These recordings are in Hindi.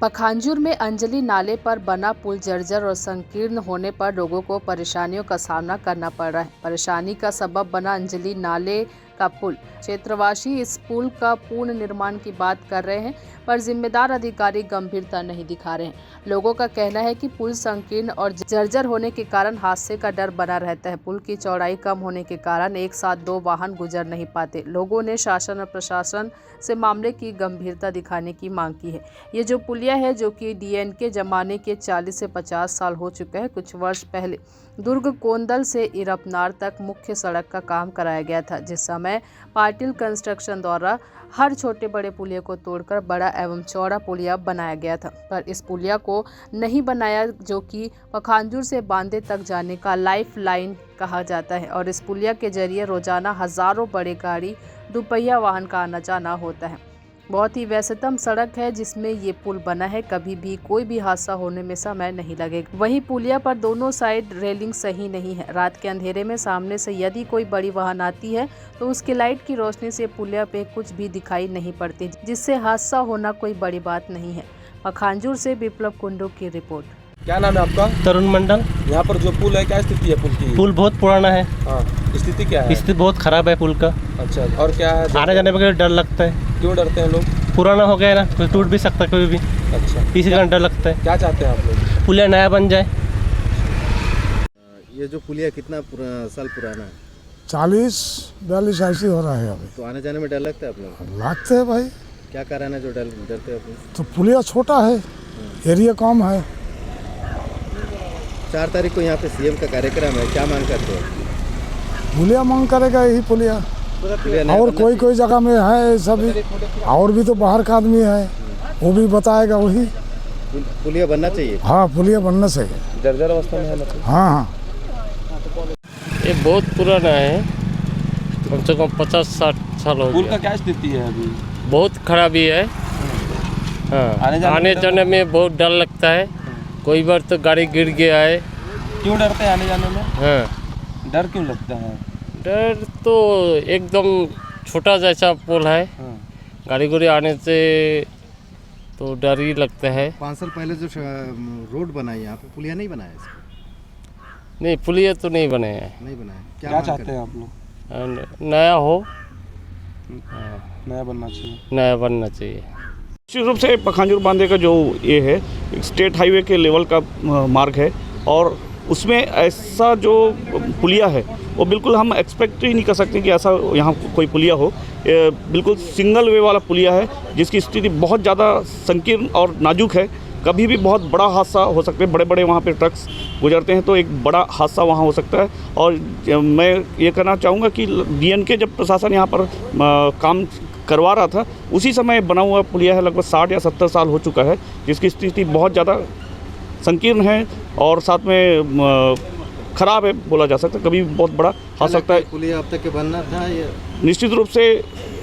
पखांजूर में अंजलि नाले पर बना पुल जर्जर और संकीर्ण होने पर लोगों को परेशानियों का सामना करना पड़ रहा है। परेशानी का सबब बना अंजलि नाले का पुल। क्षेत्रवासी इस पुल का पूर्ण निर्माण की बात कर रहे हैं, पर जिम्मेदार अधिकारी गंभीरता नहीं दिखा रहे हैं। लोगों का कहना है कि पुल संकीर्ण और जर्जर होने के कारण हादसे का डर बना रहता है। पुल की चौड़ाई कम होने के कारण एक साथ 2 वाहन गुजर नहीं पाते। लोगों ने शासन और प्रशासन से मामले की गंभीरता दिखाने की मांग की है। ये जो पुलिया है, जो कि डीएनके जमाने के 40 से 50 साल हो चुका है। कुछ वर्ष पहले दुर्ग कोंदल से इरपनार तक मुख्य सड़क का काम कराया गया था, जिस समय पाटिल कंस्ट्रक्शन द्वारा हर छोटे बड़े पुलिया को तोड़कर बड़ा एवं चौड़ा पुलिया बनाया गया था। पर इस पुलिया को नहीं बनाया, जो कि पखांजूर से बांदे तक जाने का लाइफ लाइन कहा जाता है, और इस पुलिया के जरिए रोजाना हजारों बड़े गाड़ी दुपहिया वाहन का आना जाना होता है। बहुत ही व्यस्तम सड़क है जिसमें ये पुल बना है। कभी भी कोई भी हादसा होने में समय नहीं लगेगा। वहीं पुलिया पर दोनों साइड रेलिंग सही नहीं है। रात के अंधेरे में सामने से यदि कोई बड़ी वाहन आती है तो उसके लाइट की रोशनी से पुलिया पे कुछ भी दिखाई नहीं पड़ती, जिससे हादसा होना कोई बड़ी बात नहीं है। पखांजूर से विप्लव कुंडू की रिपोर्ट। क्या नाम है आपका? तरुण मंडल। यहाँ पर जो पुल है, क्या स्थिति है पुल की? पुल बहुत पुराना है। हाँ, स्थिति क्या है? स्थिति बहुत खराब है पुल का। अच्छा, और क्या है? आने जाने में डर लगता है। क्यों डरते हैं लोग? पुराना हो गया है ना, कोई टूट भी सकता है कभी भी। अच्छा, इसी कारण डर लगता है। क्या चाहते हैं आप लोग? पुलिया नया बन जाए। ये जो पुलिया कितना साल पुराना है? 40-42 ऐसी हो रहा है अभी। तो आने जाने में डर लगता है आप लोग? लगते है भाई। क्या कारण है जो डरते हैं आप लोग? तो पुलिया छोटा है, एरिया कम है। 4 तारीख को यहाँ पे सीएम का कार्यक्रम है, क्या मांग करते हो? पुलिया मांग करेगा यही पुलिया। और कोई जगह में है सभी, और भी तो बाहर का आदमी है, वो भी बताएगा वही। पुलिया बनना चाहिए। हाँ, पुलिया बनना चाहिए। जर्जर अवस्था में है मतलब? हाँ। ये बहुत पुराना है, कम से कम 50-60 साल हो गया। पुल का क्या स्थिति है अभी? बहुत खराबी है। हाँ, आने जाने में बहुत डर लगता है। कोई बार तो गाड़ी गिर गया है। क्यों डरते हैं आने जाने में? हाँ, डर क्यों लगता है? डर तो एकदम छोटा जैसा पुल है। गाड़ी गुड़ी आने से तो डर ही लगता है। 5 साल पहले जो रोड बनाई यहाँ पे, पुलिया नहीं बनाया इसको? नहीं, पुलिया तो नहीं बने हैं। नहीं बनाया। क्या चाहते हैं आप लोग? नया हो, नया बनना चाहिए। नया बनना चाहिए। निश्चित रूप से पखांजूर बांधे का जो ये है स्टेट हाईवे के लेवल का मार्ग है, और उसमें ऐसा जो पुलिया है वो बिल्कुल हम एक्सपेक्ट ही नहीं कर सकते कि ऐसा यहाँ कोई पुलिया हो। बिल्कुल सिंगल वे वाला पुलिया है जिसकी स्थिति बहुत ज़्यादा संकीर्ण और नाजुक है। कभी भी बहुत बड़ा हादसा हो सकता है। बड़े बड़े वहाँ पे ट्रक्स गुजरते हैं तो एक बड़ा हादसा वहाँ हो सकता है। और मैं ये कहना चाहूँगा कि डीएनके जब प्रशासन यहाँ पर काम करवा रहा था, उसी समय बना हुआ पुलिया है। लगभग 60 या 70 साल हो चुका है, जिसकी स्थिति बहुत ज़्यादा संकीर्ण है और साथ में ख़राब है बोला जा सकता है। कभी भी बहुत बड़ा हो सकता है। पुलिया अब तक के बनना था ये? निश्चित रूप से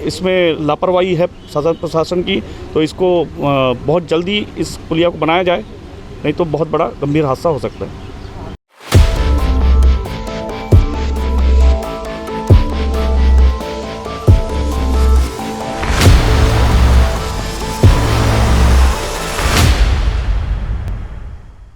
इसमें लापरवाही है शासन प्रशासन की, तो इसको बहुत जल्दी इस पुलिया को बनाया जाए, नहीं तो बहुत बड़ा गंभीर हादसा हो सकता है।